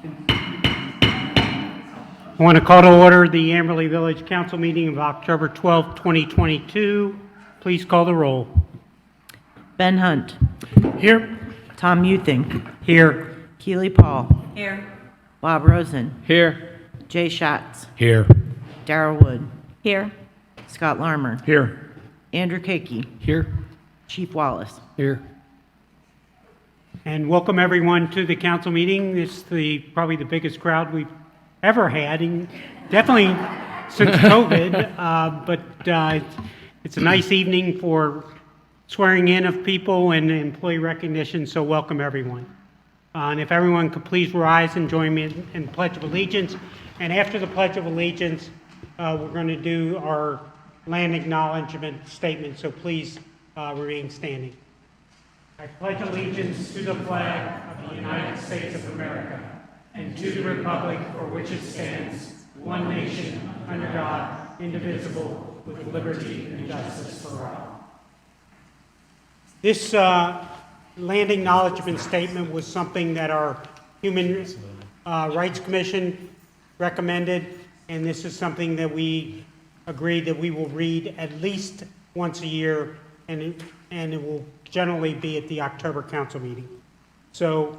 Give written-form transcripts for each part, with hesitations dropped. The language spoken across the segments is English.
I want to call to order the Amberley Village Council meeting of October 12, 2022. Please call the roll. Ben Hunt. Here. Tom Euthing. Here. Keely Paul. Here. Bob Rosen. Here. Jay Schatz. Here. Darrell Wood. Here. Scott Larmer. Here. Andrew Kakey. Here. Chief Wallace. Here. And welcome everyone to the council meeting. It's probably the biggest crowd we've ever had, and definitely since COVID, but it's a nice evening for swearing in of people and employee recognition, so welcome everyone. And if everyone could please rise and join me in the Pledge of Allegiance. And after the Pledge of Allegiance, we're going to do our land acknowledgement statement, so please remain standing. I pledge allegiance to the flag of the United States of America and to the republic for which it stands, one nation, under God, indivisible, with liberty and justice for all. This land acknowledgement statement was something that our Human Rights Commission recommended, and this is something that we agreed that we will read at least once a year, and it will generally be at the October council meeting. So,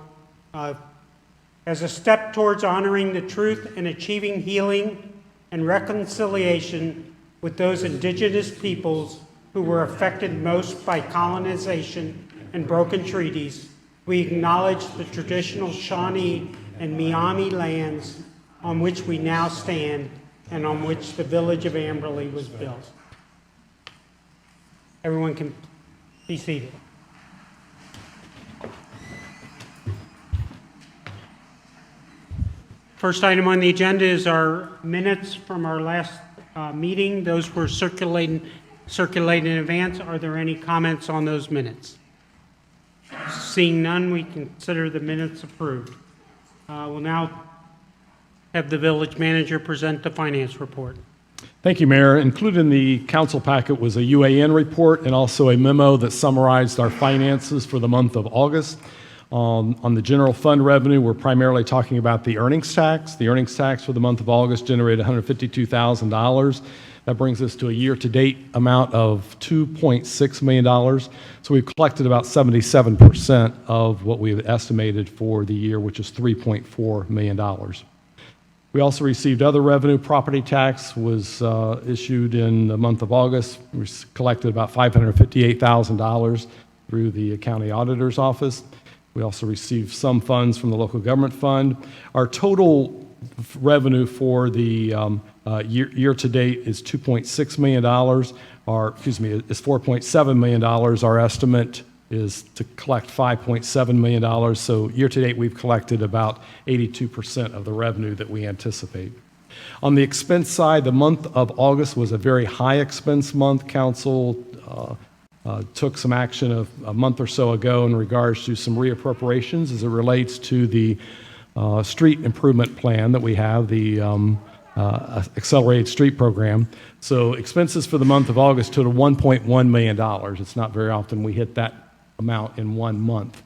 as a step towards honoring the truth and achieving healing and reconciliation with those indigenous peoples who were affected most by colonization and broken treaties, we acknowledge the traditional Shawnee and Miami lands on which we now stand and on which the village of Amberley was built. Everyone can be seated. First item on the agenda is our minutes from our last meeting. Those were circulated in advance. Are there any comments on those minutes? Seeing none, we consider the minutes approved. We'll now have the village manager present the finance report. Thank you, Mayor. Included in the council packet was a UAN report and also a memo that summarized our finances for the month of August. On the general fund revenue, we're primarily talking about the earnings tax. The earnings tax for the month of August generated $152,000. That brings us to a year-to-date amount of $2.6 million. So we've collected about 77% of what we've estimated for the year, which is $3.4 million. We also received other revenue. Property tax was issued in the month of August. We collected about $558,000 through the county auditor's office. We also received some funds from the local government fund. Our total revenue for the year-to-date is $2.6 million. Is $4.7 million. Our estimate is to collect $5.7 million. So year-to-date, we've collected about 82% of the revenue that we anticipate. On the expense side, the month of August was a very high expense month. Council took some action a month or so ago in regards to some reappropriations as it relates to the street improvement plan that we have, the accelerated street program. So expenses for the month of August totaled $1.1 million. It's not very often we hit that amount in 1 month.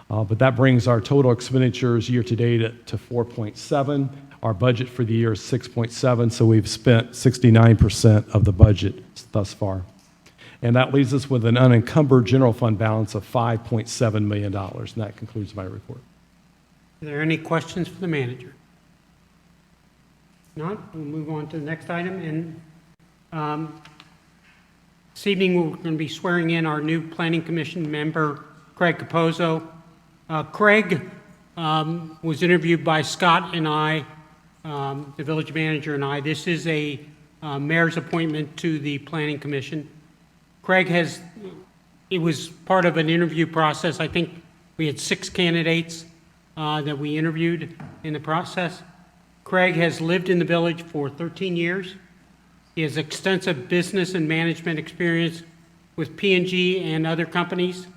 But that brings our total expenditures year to date to 4.7. Our budget for the year is 6.7, so we've spent 69% of the budget thus far. And that leaves us with an unencumbered general fund balance of $5.7 million. And that concludes my report. Are there any questions for the manager? Not, we'll move on to the next item. And this evening we're going to be swearing in our new Planning Commission member, Craig Capozzo. Craig was interviewed by Scott and I, the village manager and I. This is a mayor's appointment to the Planning Commission. Craig it was part of an interview process. I think we had 6 candidates that we interviewed in the process. Craig has lived in the village for 13 years. He has extensive business and management experience with P&G and other companies.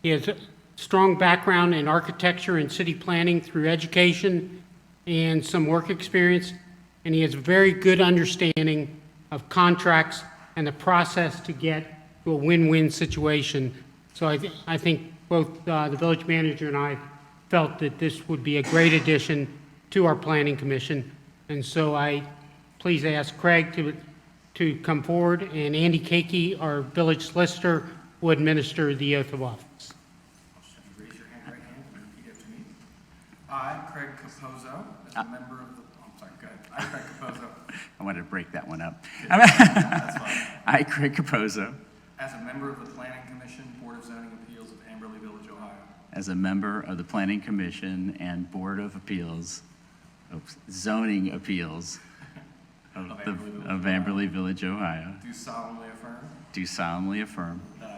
He has a strong background in architecture and city planning through education and some work experience, and he has a very good understanding of contracts and the process to get to a win-win situation. So I think both the village manager and I felt that this would be a great addition to our planning commission. And so I please ask Craig to come forward, and Andy Kakey, our village solicitor, will administer the oath of office. Raise your right hand and repeat after me. I, Craig Capozzo, as a member of the, I'm sorry, go ahead. I, Craig Capozzo. I wanted to break that one up. That's fine. I, Craig Capozzo, As a member of the Planning Commission, Board of Zoning Appeals of Amberley Village, Ohio, as a member of the Planning Commission and Board of Appeals, Zoning Appeals of Amberley Village, Ohio, do solemnly affirm that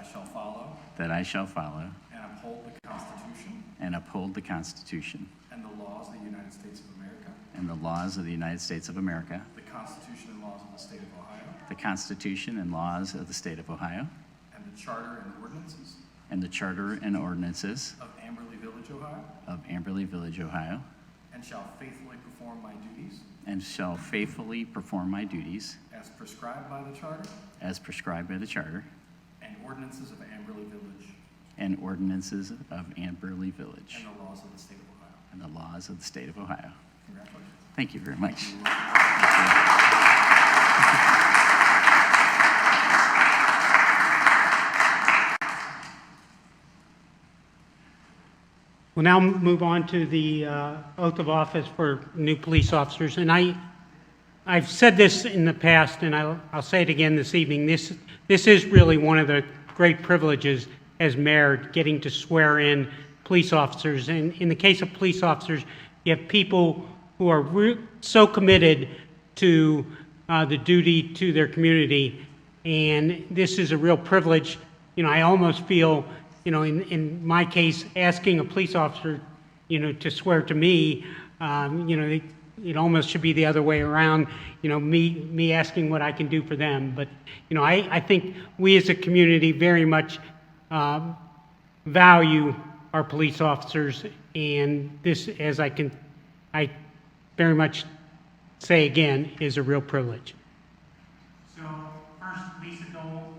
I shall follow and uphold the Constitution and uphold the Constitution and the laws of the United States of America, and the laws of the United States of America, the Constitution and laws of the State of Ohio, the Constitution and laws of the State of Ohio, and the Charter and ordinances and the Charter and ordinances of Amberley Village, Ohio, of Amberley Village, Ohio, and shall faithfully perform my duties and shall faithfully perform my duties as prescribed by the Charter as prescribed by the Charter and ordinances of Amberley Village and ordinances of Amberley Village and the laws of the State of Ohio. and the laws of the State of Ohio. Congratulations. Thank you very much. We'll now move on to the oath of office for new police officers. And I've said this in the past, and I'll say it again this evening. This is really one of the great privileges as mayor, getting to swear in police officers. And in the case of police officers, you have people who are so committed to the duty to their community. And this is a real privilege. You know, I almost feel, you know, in my case, asking a police officer, you know, to swear to me, you know, it almost should be the other way around, you know, me asking what I can do for them. But, you know, I think we as a community very much value our police officers, and this, as I very much say again, is a real privilege. So first, Lisa Dole.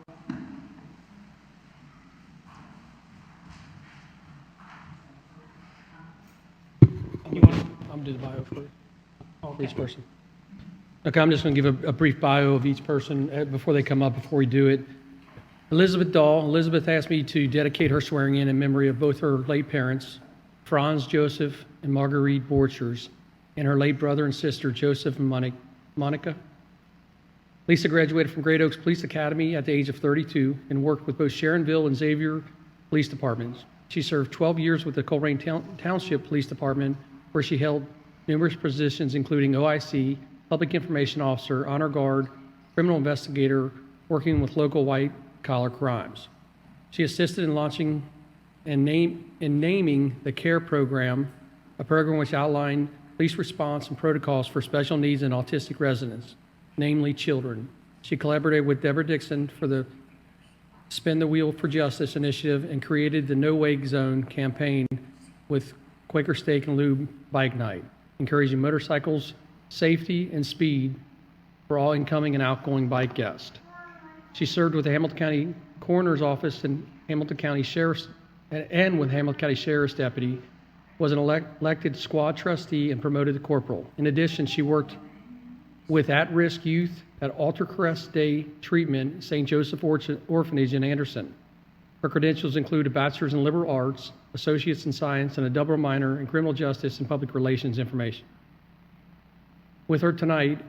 I'm do the bio for each person. Okay, I'm just going to give a brief bio of each person before they come up, before we do it. Elizabeth Dahl. Elizabeth asked me to dedicate her swearing in memory of both her late parents, Franz Joseph and Marguerite Borchers, and her late brother and sister, Joseph and Monica. Lisa graduated from Great Oaks Police Academy at the age of 32 and worked with both Sharonville and Xavier Police Departments. She served 12 years with the Colerain Township Police Department, where she held numerous positions, including OIC, Public Information Officer, Honor Guard, Criminal Investigator, working with local white-collar crimes. She assisted in launching and naming the CARE program, a program which outlined police response and protocols for special needs and autistic residents, namely children. She collaborated with Deborah Dixon for the Spin the Wheel for Justice initiative and created the No Wake Zone campaign with Quaker Steak and Lube Bike Night, encouraging motorcycles, safety, and speed for all incoming and outgoing bike guests. She served with the Hamilton County Coroner's Office and Hamilton County Sheriff's and with Hamilton County Sheriff's Deputy, was an elected squad trustee and promoted to corporal. In addition, she worked with at-risk youth at Altar Crest Day Treatment, St. Joseph Orphanage in Anderson. Her credentials include a bachelor's in liberal arts, associates in science, and a double minor in criminal justice and public relations information. With her tonight,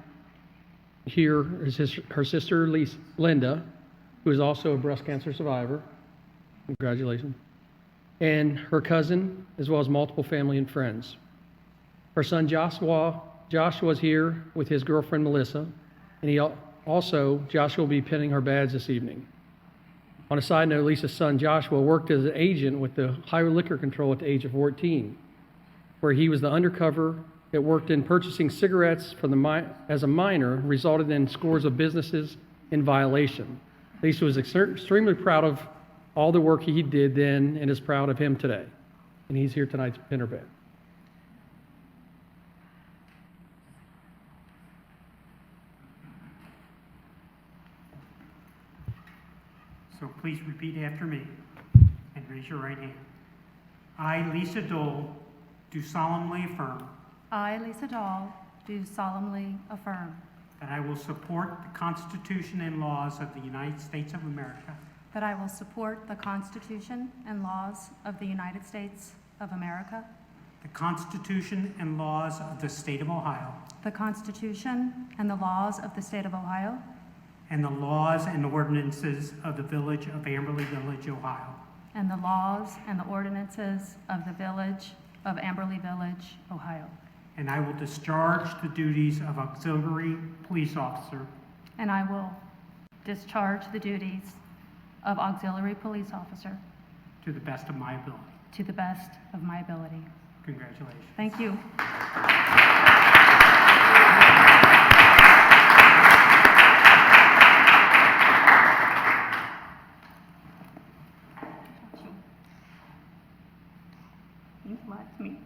here is her sister Linda, who is also a breast cancer survivor. Congratulations. And her cousin, as well as multiple family and friends. Her son Joshua is here with his girlfriend Melissa, and Joshua will be pinning her badge this evening. On a side note, Lisa's son Joshua worked as an agent with the Ohio Liquor Control at the age of 14, where he was the undercover that worked in purchasing cigarettes as a minor, resulted in scores of businesses in violation. Lisa was extremely proud of all the work he did then and is proud of him today. And he's here tonight to pin her badge. So please repeat after me and raise your right hand. I, Lisa Dole, do solemnly affirm I, Lisa Dahl, do solemnly affirm that I will support the Constitution and laws of the United States of America, that I will support the Constitution and laws of the United States of America, the Constitution and laws of the State of Ohio, the Constitution and the laws of the State of Ohio, and the laws and ordinances of the Village of Amberley Village, Ohio, and the laws and the ordinances of the Village of Amberley Village, Ohio. and I will discharge the duties of auxiliary police officer And I will discharge the duties of auxiliary police officer to the best of my ability. to the best of my ability. Congratulations. Thank you. Means a lot to me.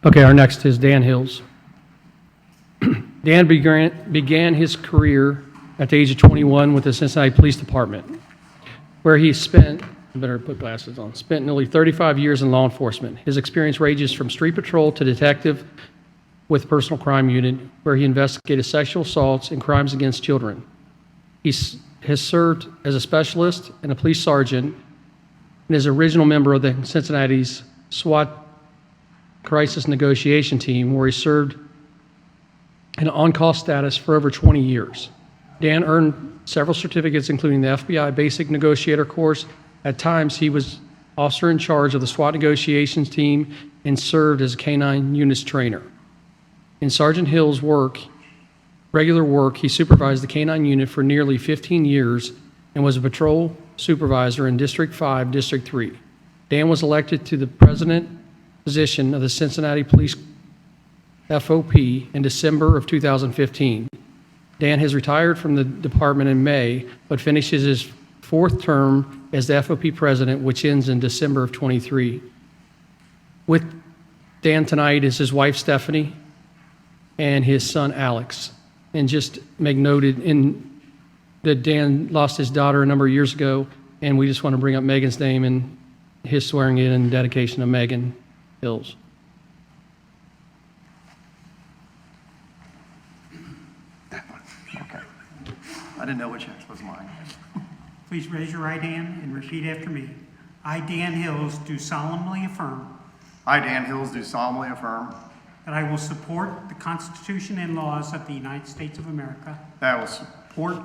Okay, our next is Dan Hills. Dan began his career at the age of 21 with the Cincinnati Police Department, where he spent, I better put glasses on, spent nearly 35 years in law enforcement. His experience ranges from street patrol to detective with personal crime unit, where he investigated sexual assaults and crimes against children. He has served as a specialist and a police sergeant and is an original member of the Cincinnati's SWAT crisis negotiation team, where he served in on-call status for over 20 years. Dan earned several certificates, including the FBI Basic Negotiator course. At times, he was officer in charge of the SWAT negotiations team and served as a K-9 units trainer. In Sergeant Hill's regular work, he supervised the K-9 unit for nearly 15 years and was a patrol supervisor in District 5, District 3. Dan was elected to the president position of the Cincinnati Police FOP in December of 2015. Dan has retired from the department in May, but finishes his fourth term as the FOP president, which ends in December of 23. With Dan tonight is his wife, Stephanie, and his son, Alex. And just make noted that Dan lost his daughter a number of years ago, and we just want to bring up Megan's name and his swearing in and dedication of Megan Hills. Okay. I didn't know which was mine. Please raise your right hand and repeat after me. I, Dan Hills, do solemnly affirm I, Dan Hills, do solemnly affirm that I will support the Constitution and laws of the United States of America, that I will support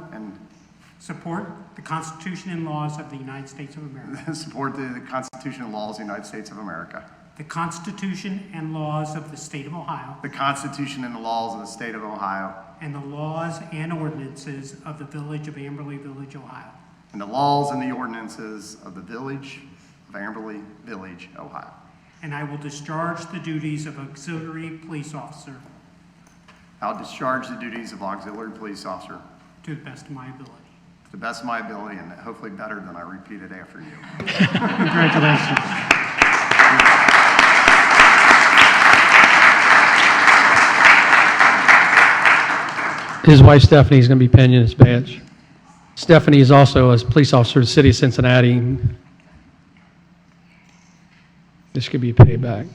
the Constitution and laws of the United States of America, support the Constitution and laws of the United States of America, the Constitution and laws of the State of Ohio, the Constitution and the laws of the State of Ohio, and the laws and ordinances of the Village of Amberley Village, Ohio, and the laws and the ordinances of the Village of Amberley Village, Ohio. and I will discharge the duties of auxiliary police officer I'll discharge the duties of auxiliary police officer to the best of my ability. to the best of my ability and hopefully better than I repeated after you. Congratulations. His wife, Stephanie, is going to be pinning his badge. Stephanie is also a police officer in the city of Cincinnati. This could be paid back.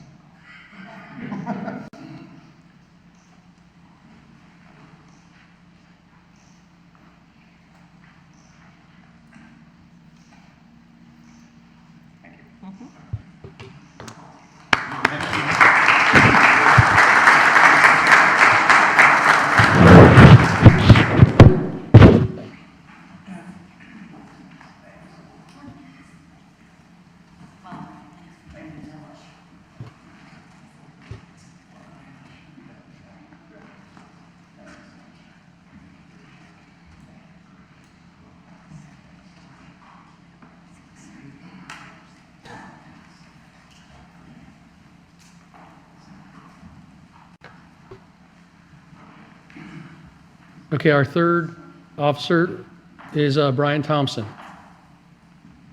Okay, our third officer is Brian Thompson.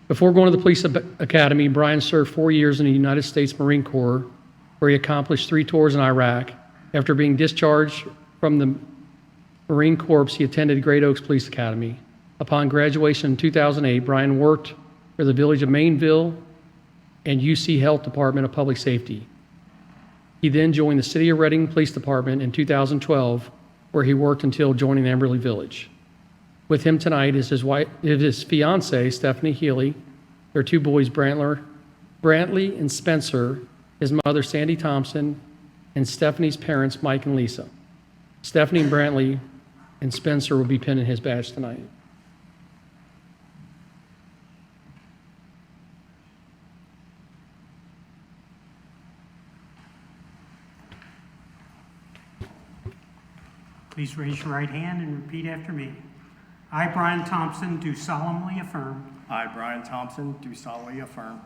Before going to the police academy, Brian served 4 years in the United States Marine Corps, where he accomplished 3 tours in Iraq. After being discharged from the Marine Corps, he attended Great Oaks Police Academy. Upon graduation in 2008, Brian worked for the Village of Mainville and UC Health Department of Public Safety. He then joined the City of Reading Police Department in 2012, where he worked until joining Amberley Village. With him tonight is his fiancee, Stephanie Healy, their 2 boys, Brantley and Spencer, his mother, Sandy Thompson, and Stephanie's parents, Mike and Lisa. Stephanie and Brantley and Spencer will be pinning his badge tonight. Please raise your right hand and repeat after me. I, Brian Thompson, do solemnly affirm I, Brian Thompson, do solemnly affirm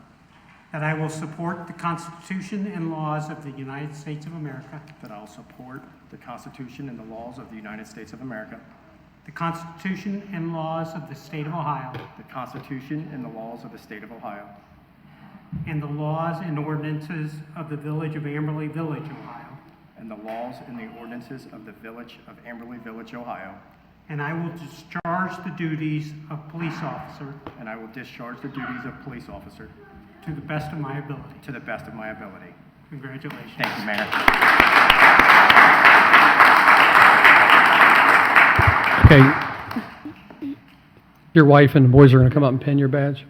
that I will support the Constitution and laws of the United States of America, that I will support the Constitution and the laws of the United States of America, the Constitution and laws of the State of Ohio, the Constitution and the laws of the State of Ohio, and the laws and ordinances of the Village of Amberley Village, Ohio, and the laws and the ordinances of the Village of Amberley Village, Ohio, and I will discharge the duties of police officer and I will discharge the duties of police officer to the best of my ability. to the best of my ability. Congratulations. Thank you, Mayor. Okay. Your wife and the boys are going to come up and pin your badge.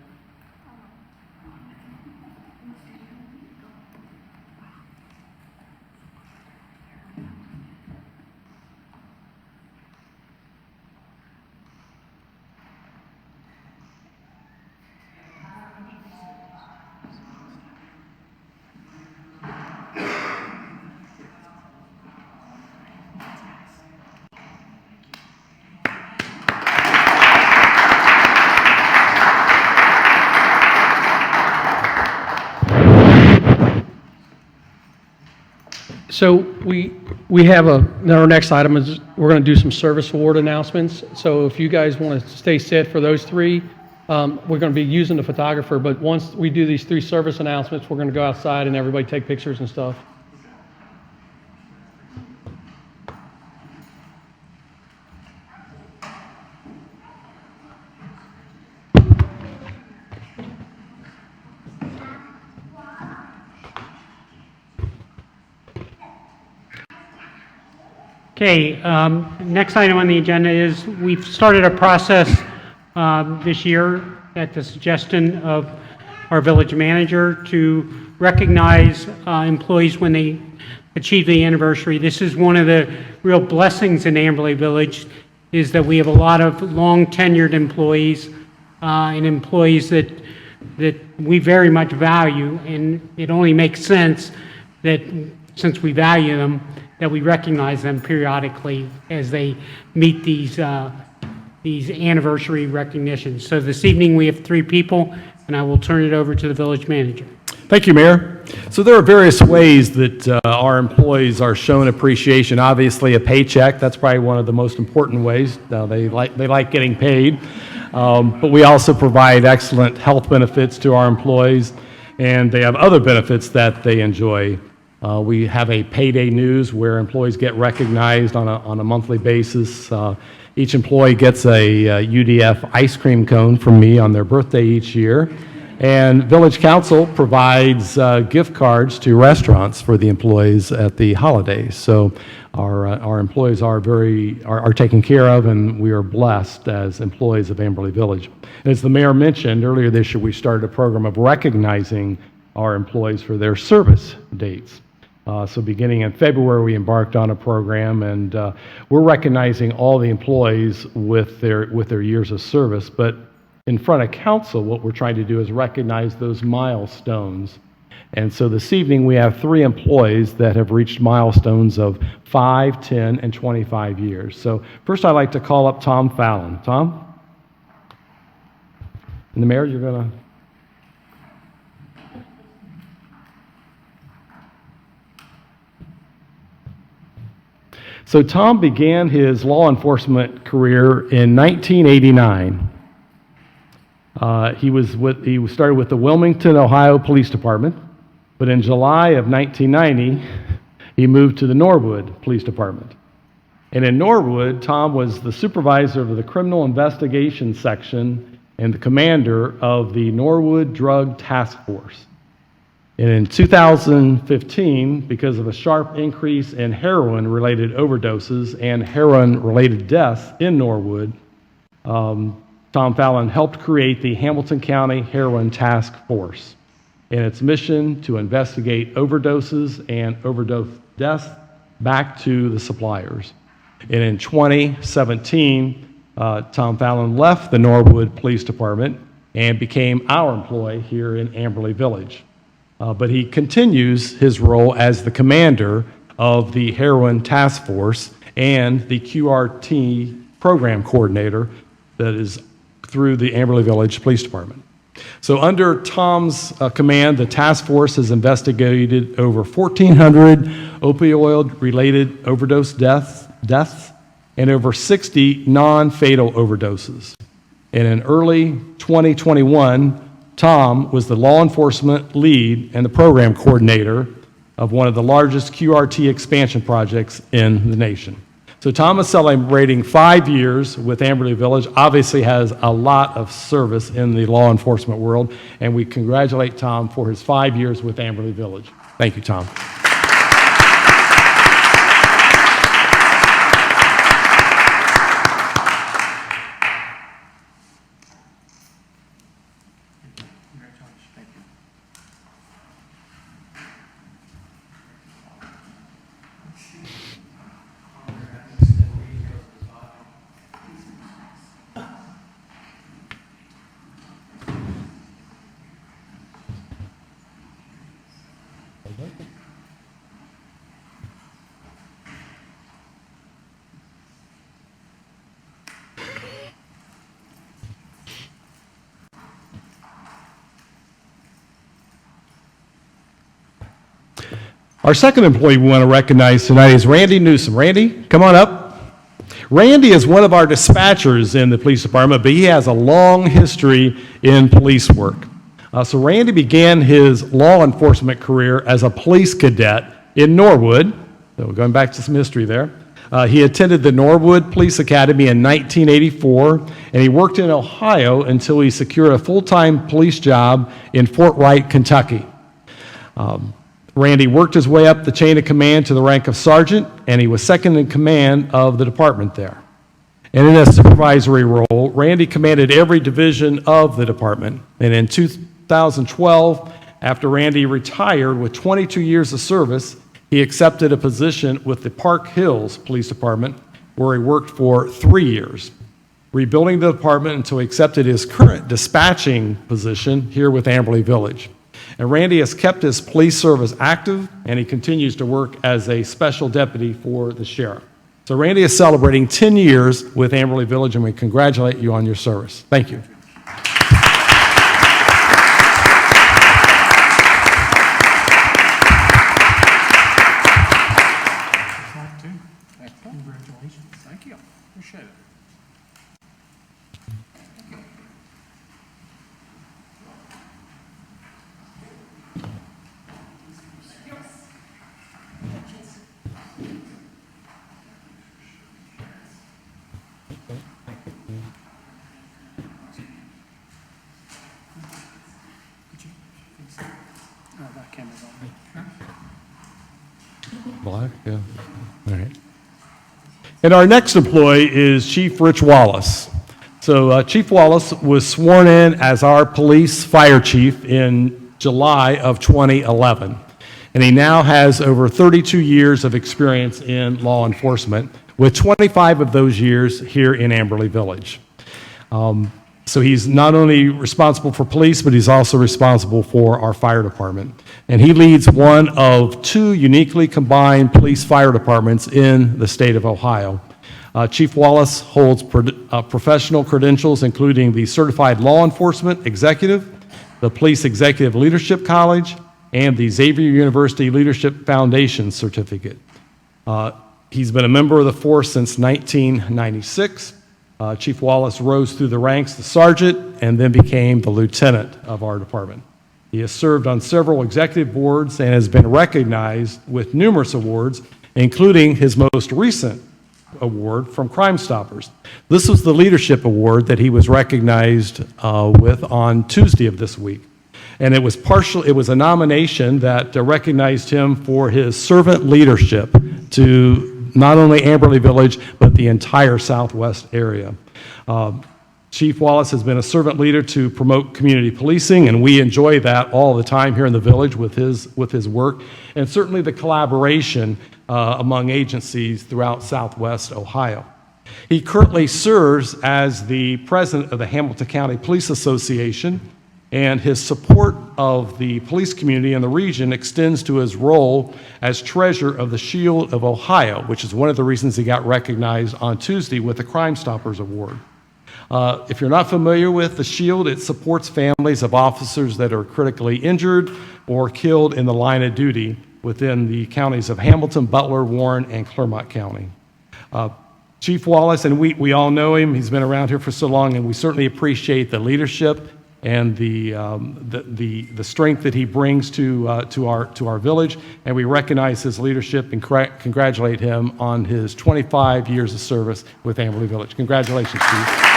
So we have our next item is we're going to do some service award announcements. So if you guys want to stay set for those 3, we're going to be using the photographer, but once we do these 3 service announcements, we're going to go outside and everybody take pictures and stuff. Okay, next item on the agenda is we've started a process this year at the suggestion of our village manager to recognize employees when they achieve the anniversary. This is one of the real blessings in Amberley Village, is that we have a lot of long tenured employees and employees that we very much value, and it only makes sense that since we value them, that we recognize them periodically as they meet these anniversary recognitions. So this evening we have 3 people, and I will turn it over to the village manager. Thank you, Mayor. So there are various ways that our employees are shown appreciation. Obviously, a paycheck, that's probably one of the most important ways. They like getting paid. But we also provide excellent health benefits to our employees, and they have other benefits that they enjoy. We have a payday news where employees get recognized on a monthly basis. Each employee gets a UDF ice cream cone from me on their birthday each year. And Village Council provides gift cards to restaurants for the employees at the holidays. So our employees are taken care of, and we are blessed as employees of Amberley Village. And as the mayor mentioned, earlier this year we started a program of recognizing our employees for their service dates. So beginning in February, we embarked on a program, and we're recognizing all the employees with their years of service. But in front of council, what we're trying to do is recognize those milestones. And so this evening, we have 3 employees that have reached milestones of 5, 10, and 25 years. So first, I'd like to call up Tom Fallon. Tom? And the mayor, you're going to... So Tom began his law enforcement career in 1989. He started with the Wilmington, Ohio Police Department, but in July of 1990, he moved to the Norwood Police Department. And in Norwood, Tom was the supervisor of the Criminal Investigation Section and the commander of the Norwood Drug Task Force. And in 2015, because of a sharp increase in heroin-related overdoses and heroin-related deaths in Norwood, Tom Fallon helped create the Hamilton County Heroin Task Force in its mission to investigate overdoses and overdose deaths back to the suppliers. And in 2017, Tom Fallon left the Norwood Police Department and became our employee here in Amberley Village. But he continues his role as the commander of the Heroin Task Force and the QRT program coordinator that is through the Amberley Village Police Department. So under Tom's command, the task force has investigated over 1,400 opioid-related overdose deaths and over 60 non-fatal overdoses. And in early 2021, Tom was the law enforcement lead and the program coordinator of one of the largest QRT expansion projects in the nation. So Tom is celebrating 5 years with Amberley Village, obviously has a lot of service in the law enforcement world, and we congratulate Tom for his 5 years with Amberley Village. Thank you, Tom. Congratulations. Thank you. Our second employee we want to recognize tonight is Randy Newsom. Randy, come on up. Randy is one of our dispatchers in the police department, but he has a long history in police work. So Randy began his law enforcement career as a police cadet in Norwood. So we're going back to some history there. He attended the Norwood Police Academy in 1984, and he worked in Ohio until he secured a full-time police job in Fort Wright, Kentucky. Randy worked his way up the chain of command to the rank of sergeant, and he was second in command of the department there. And in a supervisory role, Randy commanded every division of the department. And in 2012, after Randy retired with 22 years of service, he accepted a position with the Park Hills Police Department, where he worked for 3 years, rebuilding the department until he accepted his current dispatching position here with Amberley Village. And Randy has kept his police service active, and he continues to work as a special deputy for the sheriff. So Randy is celebrating 10 years with Amberley Village, and we congratulate you on your service. Thank you. Congratulations. Thank you. Appreciate it. That camera's on. Black, yeah. All right. And our next employee is Chief Rich Wallace. So Chief Wallace was sworn in as our police fire chief in July of 2011. And he now has over 32 years of experience in law enforcement, with 25 of those years here in Amberley Village. So he's not only responsible for police, but he's also responsible for our fire department. And he leads one of two uniquely combined police fire departments in the state of Ohio. Chief Wallace holds professional credentials, including the Certified Law Enforcement Executive, the Police Executive Leadership College, and the Xavier University Leadership Foundation Certificate. He's been a member of the force since 1996. Chief Wallace rose through the ranks to sergeant and then became the lieutenant of our department. He has served on several executive boards and has been recognized with numerous awards, including his most recent award from Crime Stoppers. This was the leadership award that he was recognized with on Tuesday of this week. And it was a nomination that recognized him for his servant leadership to not only Amberley Village, but the entire Southwest area. Chief Wallace has been a servant leader to promote community policing, and we enjoy that all the time here in the village with his work, and certainly the collaboration among agencies throughout Southwest Ohio. He currently serves as the president of the Hamilton County Police Association, and his support of the police community in the region extends to his role as treasurer of the Shield of Ohio, which is one of the reasons he got recognized on Tuesday with the Crime Stoppers Award. If you're not familiar with the Shield, it supports families of officers that are critically injured or killed in the line of duty within the counties of Hamilton, Butler, Warren, and Clermont County. Chief Wallace, and we all know him, he's been around here for so long, and we certainly appreciate the leadership and the strength that he brings to our village, and we recognize his leadership and congratulate him on his 25 years of service with Amberley Village. Congratulations, Chief.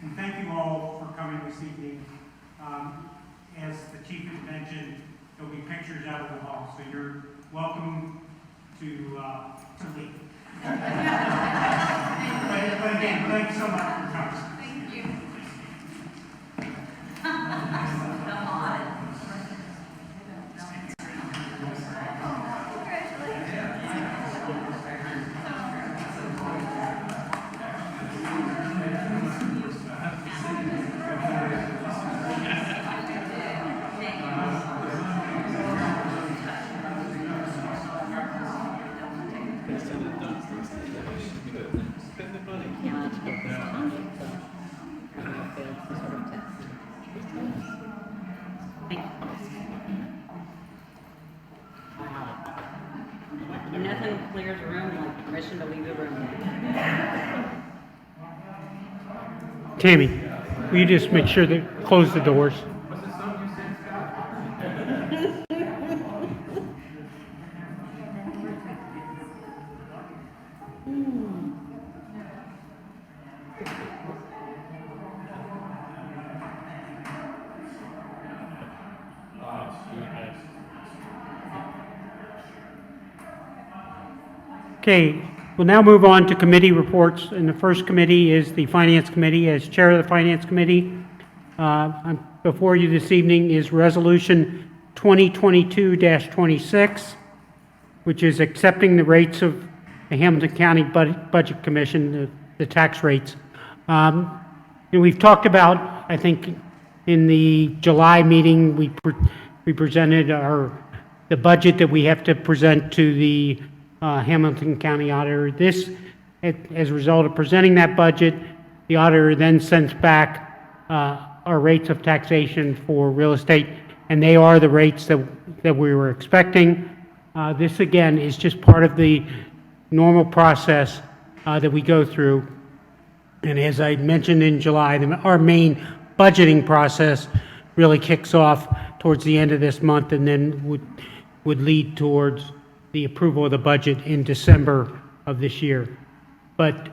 And thank you all for coming this evening. As the chief has mentioned, there'll be pictures out of the hall, so you're welcome to leave. but again, thanks so much for coming. Thank you. Nothing clears the room like permission to leave the room. Tammy, will you just make sure that close the doors? Okay, we'll now move on to committee reports, and the first committee is the Finance Committee. As Chair of the Finance Committee, before you this evening is Resolution 2022-26, which is accepting the rates of the Hamilton County Budget Commission, the tax rates. And we've talked about, I think, in the July meeting, we presented the budget that we have to present to the Hamilton County Auditor. This, as a result of presenting that budget, the auditor then sends back our rates of taxation for real estate, and they are the rates that we were expecting. This, again, is just part of the normal process that we go through. And as I mentioned in July, our main budgeting process really kicks off towards the end of this month and then would lead towards the approval of the budget in December of this year. But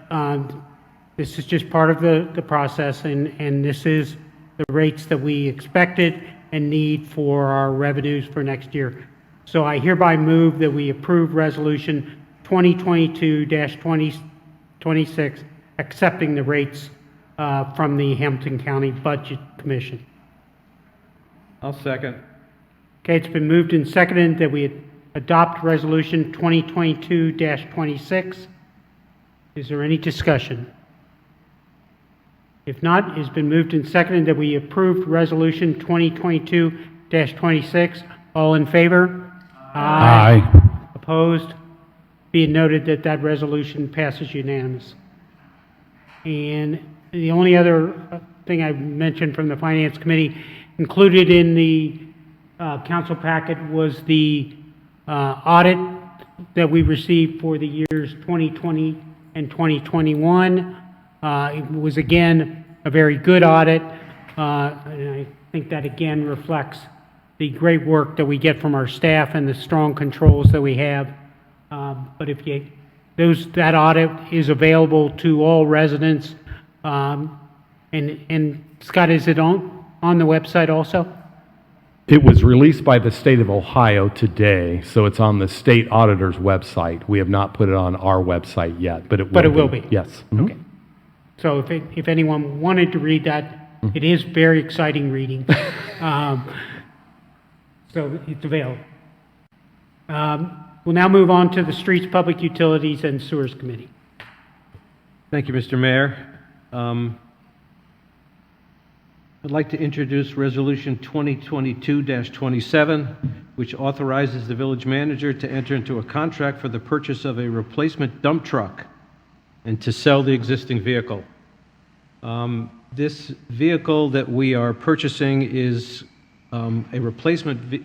this is just part of the process, and this is the rates that we expected and need for our revenues for next year. So I hereby move that we approve Resolution 2022-26, accepting the rates from the Hamilton County Budget Commission. I'll second. Okay, it's been moved and seconded that we adopt Resolution 2022-26. Is there any discussion? If not, it's been moved and seconded that we approve Resolution 2022-26. All in favor? Aye. Opposed? Be it noted that that resolution passes unanimous. And the only other thing I mentioned from the Finance Committee, included in the council packet was the audit that we received for the years 2020 and 2021. It was, again, a very good audit, and I think that, again, reflects the great work that we get from our staff and the strong controls that we have. But if you, that audit is available to all residents. And Scott, is it on the website also? It was released by the state of Ohio today, so it's on the state auditor's website. We have not put it on our website yet, but it will be. But it will be? Yes. Okay. So if anyone wanted to read that, it is very exciting reading. So it's available. We'll now move on to the Streets, Public Utilities, and Sewers Committee. Thank you, Mr. Mayor. I'd like to introduce Resolution 2022-27, which authorizes the village manager to enter into a contract for the purchase of a replacement dump truck and to sell the existing vehicle. This vehicle that we are purchasing is a replacement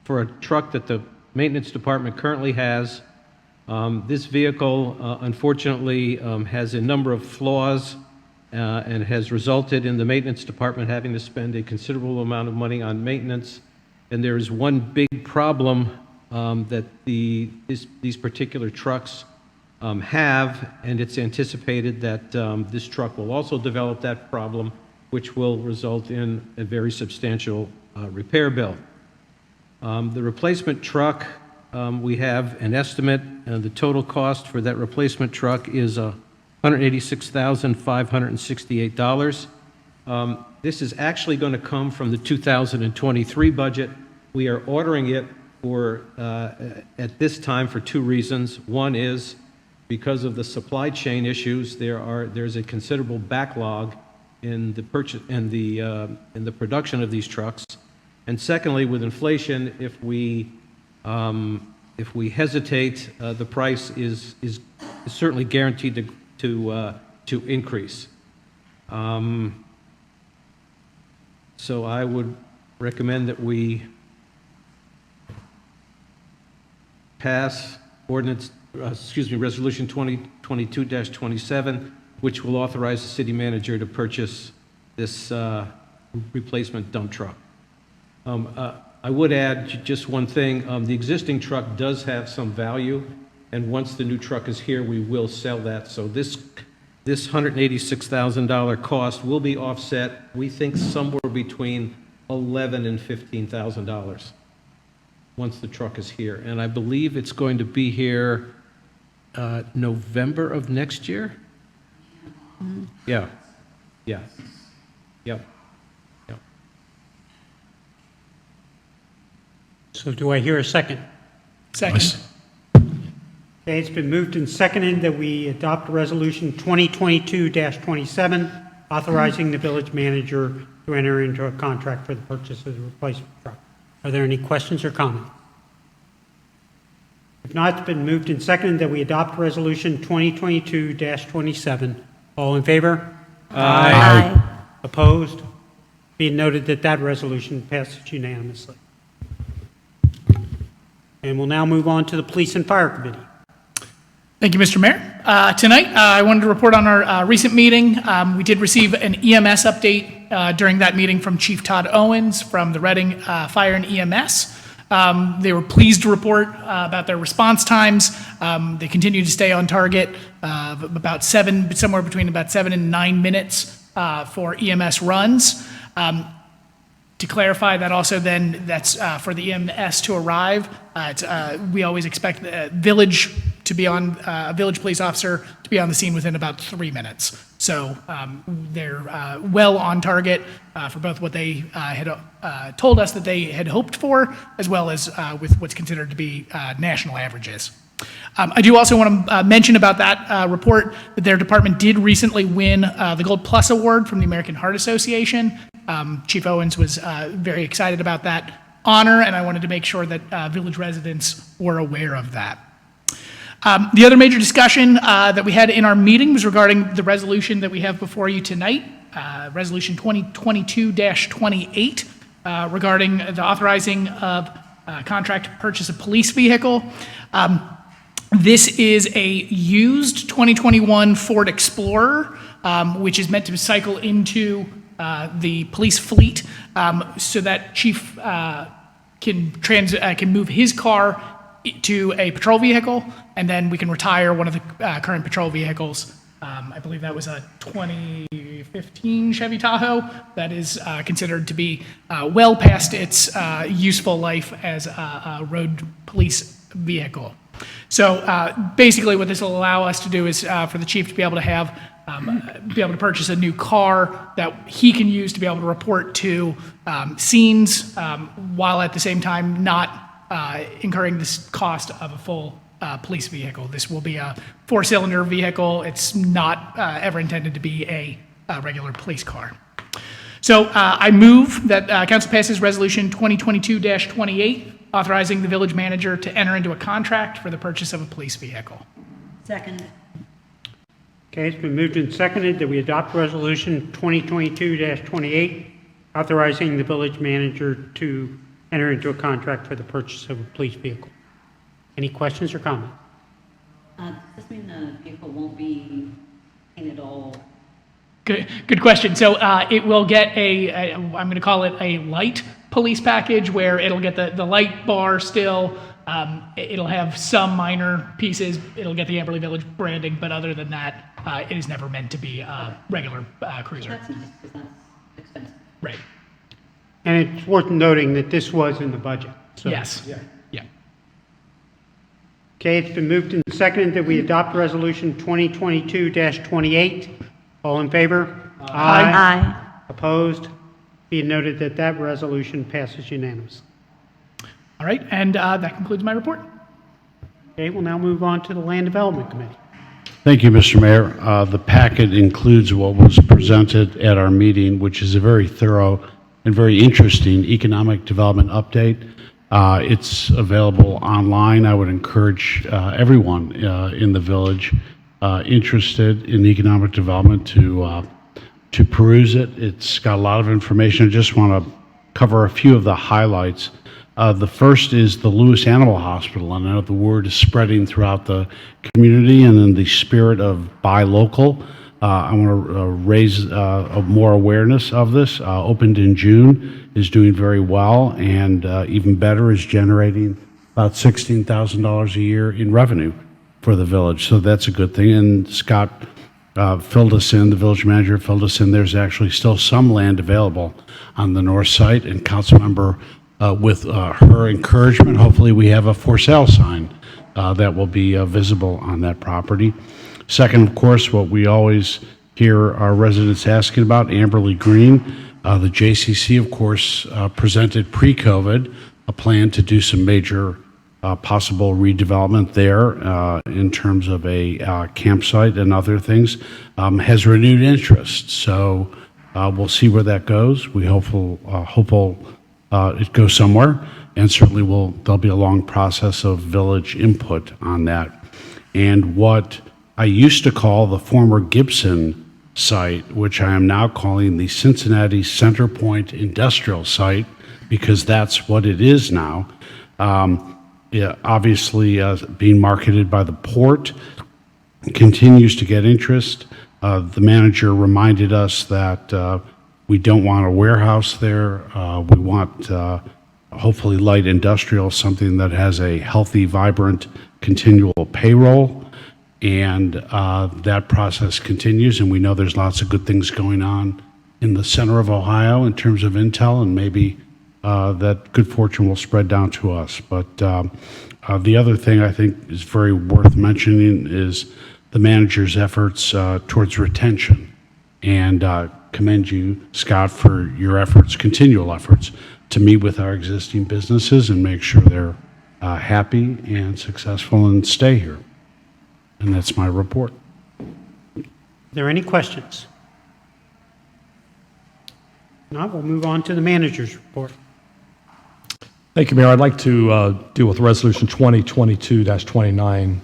for a truck that the maintenance department currently has. This vehicle, unfortunately, has a number of flaws and has resulted in the maintenance department having to spend a considerable amount of money on maintenance. And there is one big problem that these particular trucks have, and it's anticipated that this truck will also develop that problem, which will result in a very substantial repair bill. The replacement truck, we have an estimate, the total cost for that replacement truck is $186,568. This is actually going to come from the 2023 budget. We are ordering it for at this time for two reasons. One is because of the supply chain issues, there's a considerable backlog in the purchase and in the production of these trucks. And secondly, with inflation, if we hesitate, the price is certainly guaranteed to increase. So I would recommend that we pass Resolution 2022-27, which will authorize the city manager to purchase this replacement dump truck. I would add just one thing. The existing truck does have some value, and once the new truck is here, we will sell that. So this $186,000 cost will be offset, we think, somewhere between $11,000 and $15,000 once the truck is here. And I believe it's going to be here November of next year? Yeah. Yeah. Yep. Yep. So do I hear a second? Second. Okay, it's been moved and seconded that we adopt Resolution 2022-27, authorizing the village manager to enter into a contract for the purchase of the replacement truck. Are there any questions or comments? If not, it's been moved and seconded that we adopt Resolution 2022-27. All in favor? Aye. Opposed? Be it noted that that resolution passes unanimously. And we'll now move on to the Police and Fire Committee. Thank you, Mr. Mayor. Tonight, I wanted to report on our recent meeting. We did receive an EMS update during that meeting from Chief Todd Owens from the Reading Fire and EMS. They were pleased to report about their response times. They continue to stay on target, somewhere between about 7 and 9 minutes for EMS runs. To clarify that also then, that's for the EMS to arrive. We always expect the village to be on, a village police officer to be on the scene within about 3 minutes. So they're well on target for both what they had told us that they had hoped for, as well as with what's considered to be national averages. I do also want to mention about that report that their department did recently win the Gold Plus Award from the American Heart Association. Chief Owens was very excited about that honor, and I wanted to make sure that village residents were aware of that. The other major discussion that we had in our meeting was regarding the resolution that we have before you tonight, Resolution 2022-28, regarding the authorizing of contract to purchase a police vehicle. This is a used 2021 Ford Explorer, which is meant to cycle into the police fleet so that Chief can move his car to a patrol vehicle, and then we can retire one of the current patrol vehicles. I believe that was a 2015 Chevy Tahoe that is considered to be well past its useful life as a road police vehicle. So basically what this will allow us to do is for the chief to be able to have be able to purchase a new car that he can use to be able to report to scenes while at the same time not incurring this cost of a full police vehicle. This will be a 4-cylinder vehicle. It's not ever intended to be a regular police car. So I move that council passes resolution 2022-28, authorizing the village manager to enter into a contract for the purchase of a police vehicle. Second. Okay, it's been moved and seconded that we adopt resolution 2022-28, authorizing the village manager to enter into a contract for the purchase of a police vehicle. Any questions or comments? Does this mean the vehicle won't be painted all? Good question. So it will get I'm going to call it a light police package, where it'll get the light bar still. It'll have some minor pieces. It'll get the Amberley Village branding, but other than that, it is never meant to be a regular cruiser. That's nice, because that's expensive. Right. And it's worth noting that this was in the budget. So. Yes. Yeah. Okay, it's been moved and seconded that we adopt resolution 2022-28. All in favor? Aye. Opposed? Be it noted that that resolution passes unanimously. All right, and that concludes my report. Okay, we'll now move on to the Land Development Committee. Thank you, Mr. Mayor. The packet includes what was presented at our meeting, which is a very thorough and very interesting economic development update. It's available online. I would encourage everyone in the village interested in economic development to peruse it. It's got a lot of information. I just want to cover a few of the highlights. The first is the Lewis Animal Hospital. And I know the word is spreading throughout the community, and in the spirit of buy local, I want to raise more awareness of this. Opened in June, is doing very well, and even better, is generating about $16,000 a year in revenue for the village. So that's a good thing. And Scott filled us in, the village manager filled us in. There's actually still some land available on the north side, and council member, with her encouragement, hopefully we have a for sale sign that will be visible on that property. Second, of course, what we always hear our residents asking about, Amberley Green. The JCC, of course, presented pre-COVID a plan to do some major possible redevelopment there in terms of a campsite and other things, has renewed interest. So we'll see where that goes. We hopeful it goes somewhere, and certainly there'll be a long process of village input on that. And what I used to call the former Gibson site, which I am now calling the Cincinnati Center Point Industrial Site, because that's what it is now. Obviously, being marketed by the port, continues to get interest. The manager reminded us that we don't want a warehouse there. We want hopefully light industrial, something that has a healthy, vibrant, continual payroll. And that process continues, and we know there's lots of good things going on in the center of Ohio in terms of intel, and maybe that good fortune will spread down to us. But the other thing I think is very worth mentioning is the manager's efforts towards retention. And commend you, Scott, for your efforts, continual efforts, to meet with our existing businesses and make sure they're happy and successful and stay here. And that's my report. Are there any questions? No, we'll move on to the manager's report. Thank you, Mayor. I'd like to deal with Resolution 2022-29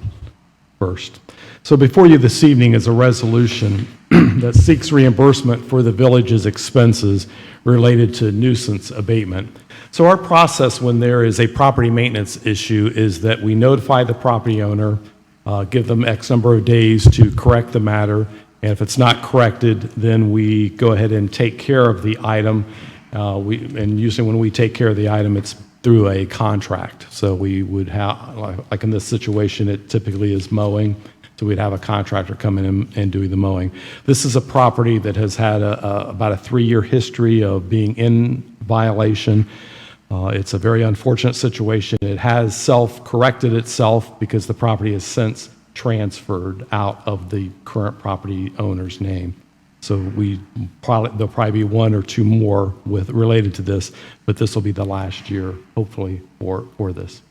first. So before you this evening is a resolution that seeks reimbursement for the village's expenses related to nuisance abatement. So our process when there is a property maintenance issue is that we notify the property owner, give them X number of days to correct the matter, and if it's not corrected, then we go ahead and take care of the item. And usually when we take care of the item, it's through a contract. So we would have, like in this situation, it typically is mowing. So we'd have a contractor come in and doing the mowing. This is a property that has had about a 3-year history of being in violation. It's a very unfortunate situation. It has self-corrected itself because the property has since transferred out of the current property owner's name. So there'll probably be 1 or 2 more related to this, but this will be the last year, hopefully, for this.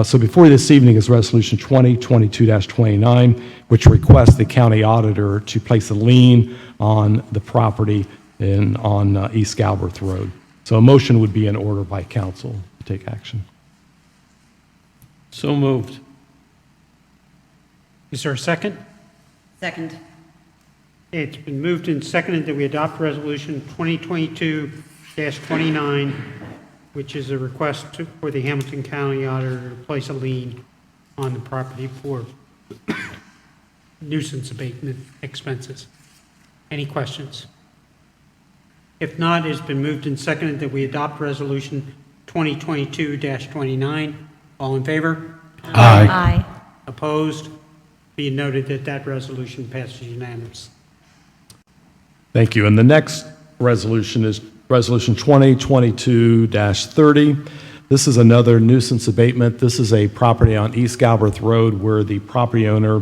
So before you this evening is Resolution 2022-29, which requests the county auditor to place a lien on the property on East Galbraith Road. So a motion would be in order by council to take action. So moved. Is there a second? Second. It's been moved and seconded that we adopt Resolution 2022-29, which is a request for the Hamilton County Auditor to place a lien on the property for nuisance abatement expenses. Any questions? If not, it's been moved and seconded that we adopt Resolution 2022-29. All in favor? Aye. Opposed? Be it noted that that resolution passes unanimously. Thank you. And the next resolution is Resolution 2022-30. This is another nuisance abatement. This is a property on East Galbraith Road where the property owner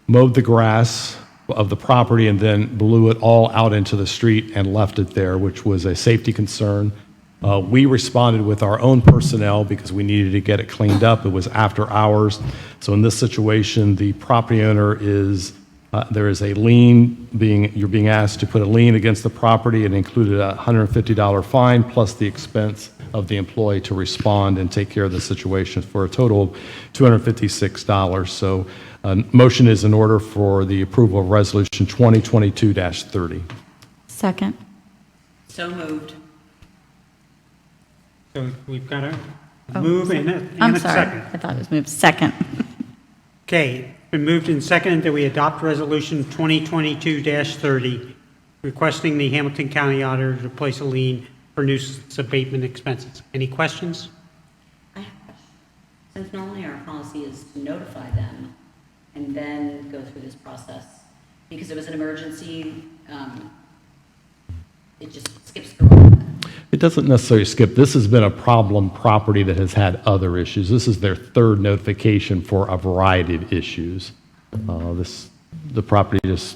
mowed the grass of the property and then blew it all out into the street and left it there, which was a safety concern. We responded with our own personnel because we needed to get it cleaned up. It was after hours. So in this situation, the property owner there is a lien you're being asked to put a lien against the property. It included a $150 fine plus the expense of the employee to respond and take care of the situation for a total of $256. So motion is in order for the approval of Resolution 2022-30. Second. So moved. So we've got a move and a I'm second. sorry. I thought it was moved. Second. Okay, been moved and seconded that we adopt Resolution 2022-30, requesting the Hamilton County Auditor to place a lien for nuisance abatement expenses. Any questions? I have a question. Since normally our policy is to notify them and then go through this process, because it was an emergency, it just skips through all of that. It doesn't necessarily skip. This has been a problem property that has had other issues. This is their 3rd notification for a variety of issues. The property just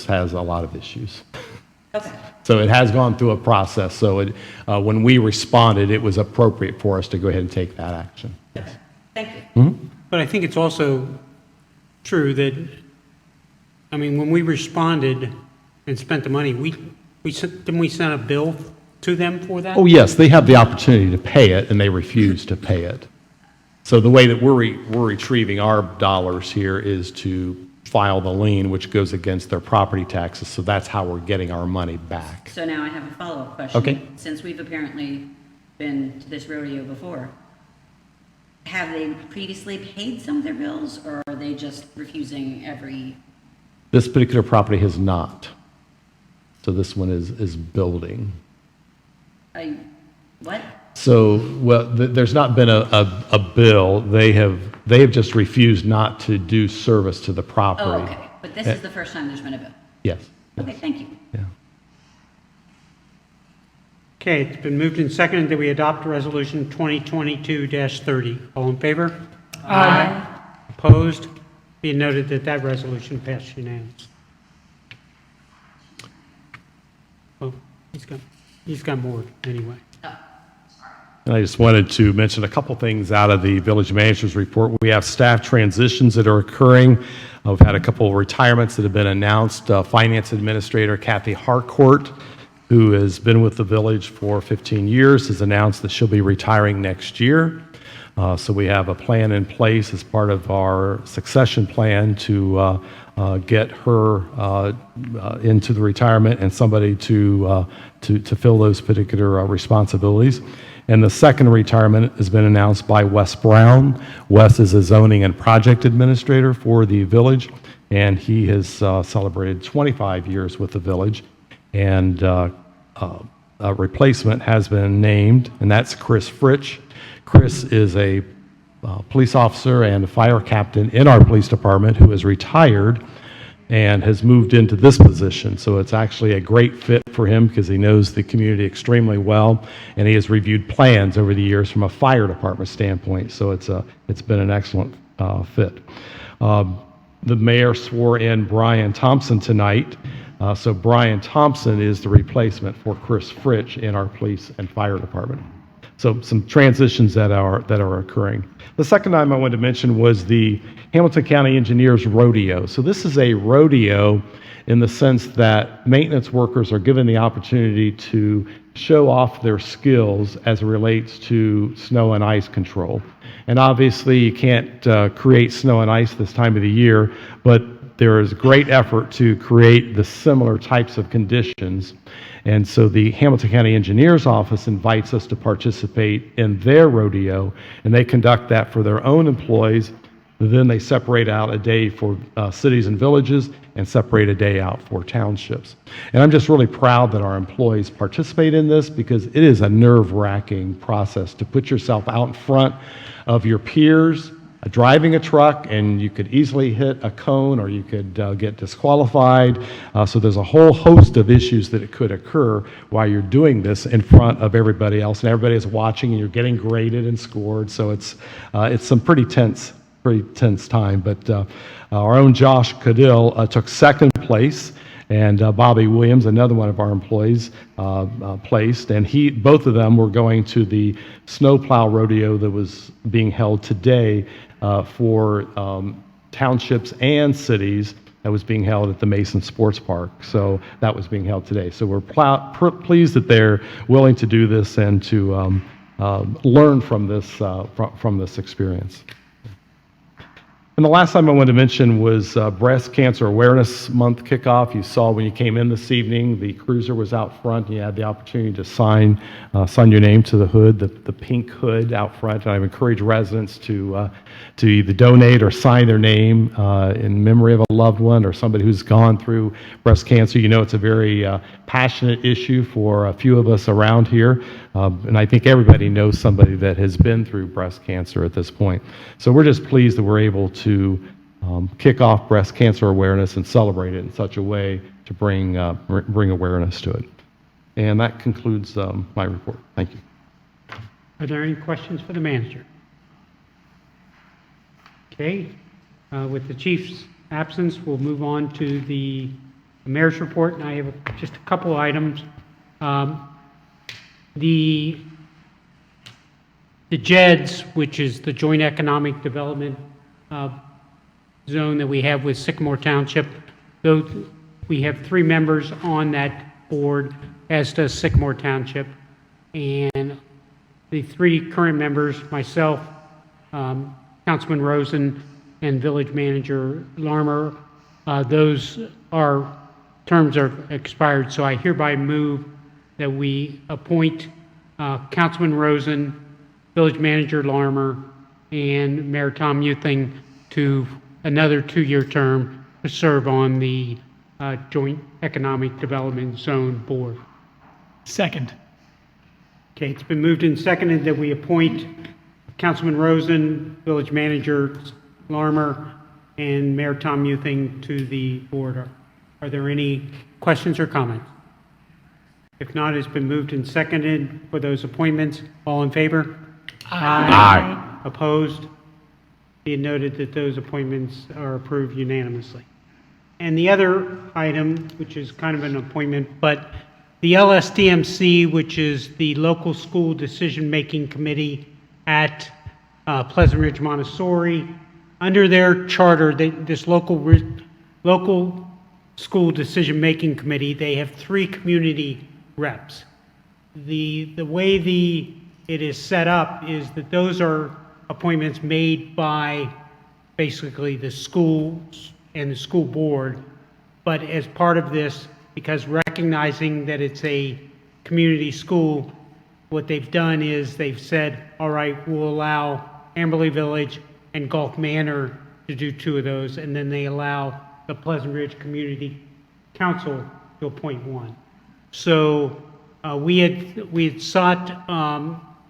has a lot of issues. Okay. So it has gone through a process. So when we responded, it was appropriate for us to go ahead and take that action. Okay. Thank you. But I think it's also true that, when we responded and spent the money, didn't we send a bill to them for that? Oh, yes, they have the opportunity to pay it, and they refuse to pay it. So the way that we're retrieving our dollars here is to file the lien, which goes against their property taxes. So that's how we're getting our money back. So now I have a follow-up question. Okay. Since we've apparently been to this rodeo before, have they previously paid some of their bills, or are they just refusing every? This particular property has not. So this one is building. What? So, there's not been a bill. They have just refused not to do service to the property. Oh, okay. But this is the first time there's been a bill? Yes. Okay, thank you. Yeah. Okay, it's been moved and seconded that we adopt Resolution 2022-30. All in favor? Aye. Opposed? Be it noted that that resolution passed unanimous. Oh, he's got more anyway. And I just wanted to mention a couple things out of the village manager's report. We have staff transitions that are occurring. We've had a couple of retirements that have been announced. Finance Administrator Kathy Harcourt, who has been with the village for 15 years, has announced that she'll be retiring next year. So we have a plan in place as part of our succession plan to get her into the retirement and somebody to fill those particular responsibilities. And the second retirement has been announced by Wes Brown. Wes is a zoning and project administrator for the village, and he has celebrated 25 years with the village. And a replacement has been named, and that's Chris Fritsch. Chris is a police officer and a fire captain in our police department who is retired and has moved into this position. So it's actually a great fit for him because he knows the community extremely well, and he has reviewed plans over the years from a fire department standpoint. So it's been an excellent fit. The mayor swore in Brian Thompson tonight. So Brian Thompson is the replacement for Chris Fritsch in our police and fire department. So some transitions that are occurring. The second item I wanted to mention was the Hamilton County Engineers Rodeo. So this is a rodeo in the sense that maintenance workers are given the opportunity to show off their skills as it relates to snow and ice control. And obviously you can't create snow and ice this time of the year, but there is great effort to create the similar types of conditions. And so the Hamilton County Engineers Office invites us to participate in their rodeo, and they conduct that for their own employees. Then they separate out a day for cities and villages and separate a day out for townships. And I'm just really proud that our employees participate in this because it is a nerve-wracking process to put yourself out in front of your peers driving a truck, and you could easily hit a cone or you could get disqualified. So there's a whole host of issues that could occur while you're doing this in front of everybody else, and everybody is watching and you're getting graded and scored. So it's some pretty tense time. But our own Josh Cadill took second place, and Bobby Williams, another one of our employees, placed. And both of them were going to the snowplow rodeo that was being held today for townships and cities, that was being held at the Mason Sports Park. So that was being held today. So we're pleased that they're willing to do this and to learn from this experience. And the last time I wanted to mention was Breast Cancer Awareness Month kickoff. You saw when you came in this evening, the cruiser was out front, and you had the opportunity to sign your name to the hood, the pink hood out front. And I've encouraged residents to either donate or sign their name in memory of a loved one or somebody who's gone through breast cancer. You know, it's a very passionate issue for a few of us around here. And I think everybody knows somebody that has been through breast cancer at this point. So we're just pleased that we're able to kick off breast cancer awareness and celebrate it in such a way to bring awareness to it. And that concludes my report. Thank you. Are there any questions for the manager? Okay. With the chief's absence, we'll move on to the mayor's report, and I have just a couple items. The JEDS, which is the Joint Economic Development Zone that we have with Sycamore Township, though we have 3 members on that board, as does Sycamore Township, and the 3 current members, myself, Councilman Rosen, and Village Manager Larmer, those terms are expired, so I hereby move that we appoint Councilman Rosen, Village Manager Larmer, and Mayor Tom Youthing to another 2-year term to serve on the Joint Economic Development Zone Board. Second. Okay, it's been moved and seconded that we appoint Councilman Rosen, Village Manager Larmer, and Mayor Tom Youthing to the board. Are there any questions or comments? If not, it's been moved and seconded for those appointments. All in favor? Aye. Opposed? Be it noted that those appointments are approved unanimously. And the other item, which is kind of an appointment, but the LSDMC, which is the Local School Decision-Making Committee at Pleasant Ridge Montessori, under their charter, this local school decision-making committee, they have 3 community reps. The way it is set up is that those are appointments made by basically the schools and the school board, but as part of this, because recognizing that it's a community school, what they've done is they've said, all right, we'll allow Amberley Village and Gulf Manor to do 2 of those, and then they allow the Pleasant Ridge Community Council to appoint 1. So we had sought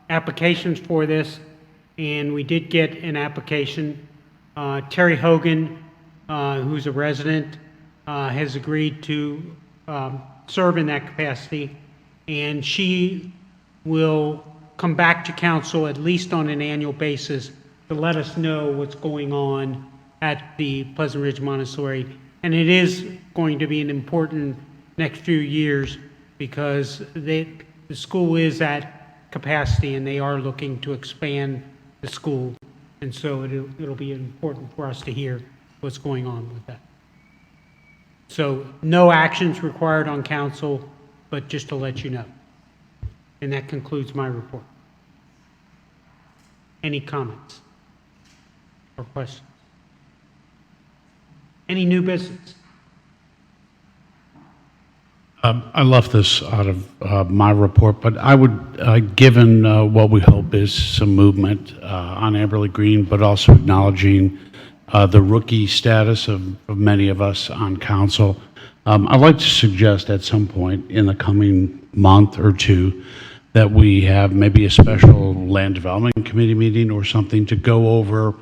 applications for this, and we did get an application. Terry Hogan, who's a resident, has agreed to serve in that capacity, and she will come back to council at least on an annual basis to let us know what's going on at the Pleasant Ridge Montessori. And it is going to be an important next few years because the school is at capacity and they are looking to expand the school. And so it'll be important for us to hear what's going on with that. So no actions required on council, but just to let you know. And that concludes my report. Any comments or questions? Any new business? I left this out of my report, but I would, given what we hope is some movement on Amberley Green, but also acknowledging the rookie status of many of us on council, I'd like to suggest at some point in the coming month or 2 that we have maybe a special land development committee meeting or something to go over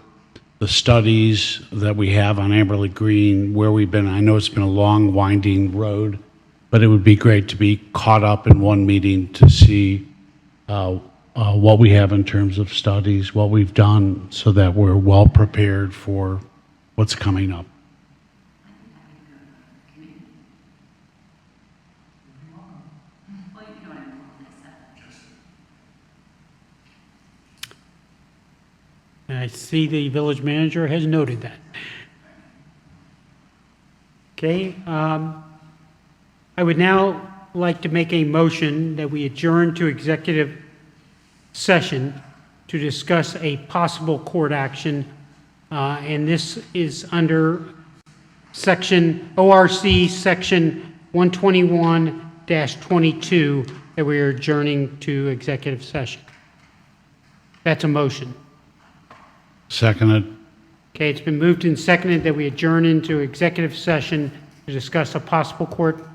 the studies that we have on Amberley Green, where we've been. I know it's been a long, winding road, but it would be great to be caught up in one meeting to see what we have in terms of studies, what we've done, so that we're well prepared for what's coming up. And I see the village manager has noted that. Okay, I would now like to make a motion that we adjourn to executive session to discuss a possible court action, and this is under ORC section 121-22 that we are adjourning to executive session. That's a motion. Seconded. Okay, it's been moved and seconded that we adjourn into executive session to discuss a possible court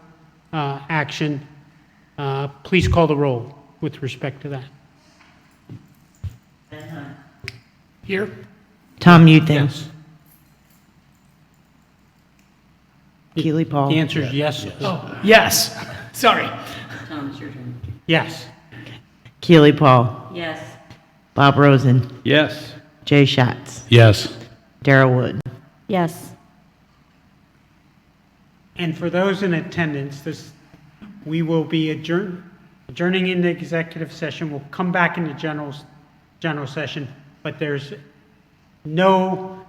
action. Please call the roll with respect to that. Here? Tom Uthing. Yes. Keely Paul. The answer is yes. Oh, yes. Sorry. Tom, it's your turn. Yes. Keely Paul. Yes. Bob Rosen. Yes. Jay Schatz. Yes. Darrell Wood. Yes. And for those in attendance, we will be adjourning into executive session. We'll come back into general session, but there's no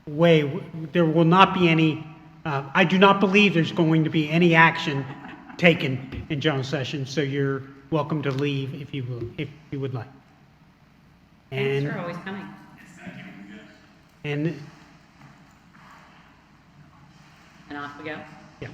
way, there will not be any, I do not believe there's going to be any action taken in general session, so you're welcome to leave if you would like. Thanks And, for always coming. and, And off we go. yeah.